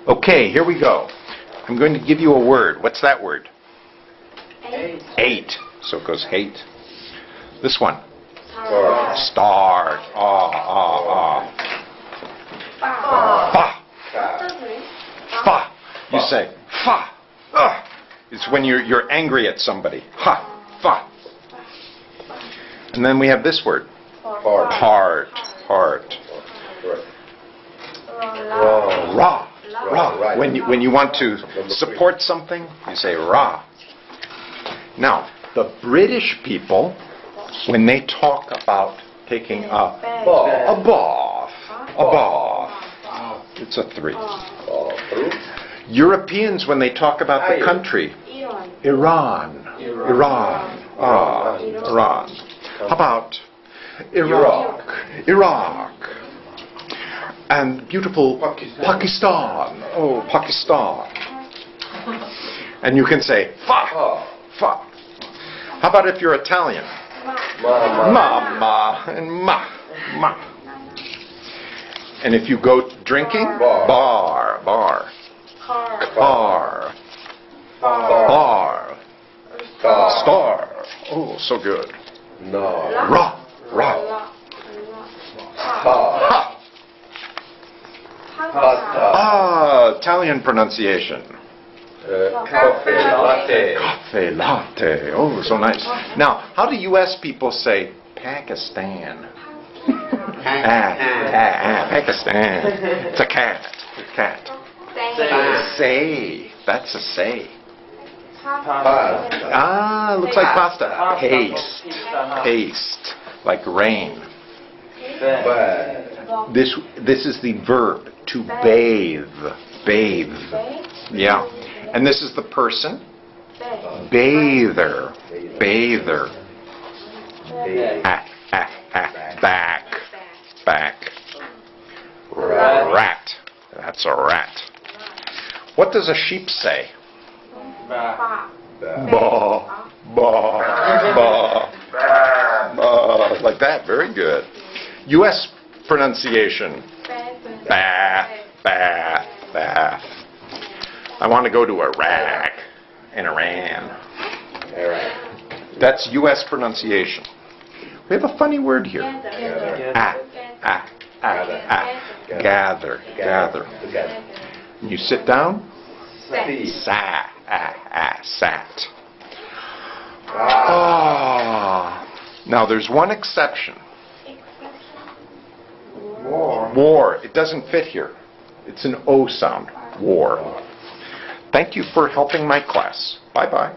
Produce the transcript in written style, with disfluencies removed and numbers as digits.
Okay, here we go. I'm going to give you a word. What's that word? Eight. 8. So it goes hate. This one. Star. Start. Fa. Fa. You say fa. It's when you're angry at somebody. Ha. Fa. And then we have this word. Heart. Heart. Ra. Ra. When you want to support something, you say ra. Now, the British people, when they talk about taking a bath, it's a 3. Europeans, when they talk about the country, Iran. How about Iraq. And beautiful Pakistan. Oh, Pakistan. And you can say fa, fa. How about if you're Italian? Mama and ma. And if you go drinking, bar. Car. Bar. Star. Oh, so good. Ra. Ha. Italian pronunciation. Cafe latte. Cafe latte. Oh, so nice. Now, how do U.S. people say Pakistan? Pakistan. It's a cat. Say. That's a say. Looks like pasta. Paste. Like rain. This is the verb, to bathe. Yeah. And this is the person. Bather. Back. Rat. That's a rat. What does a sheep say? Ba. Like that. Very good. U.S. pronunciation. Bath. I want to go to Iraq and Iran. That's U.S. pronunciation. We have a funny word here. Gather. You sit down. Sat. Now there's one exception. War. It doesn't fit here. It's an O sound. War. Thank you for helping my class. Bye-bye.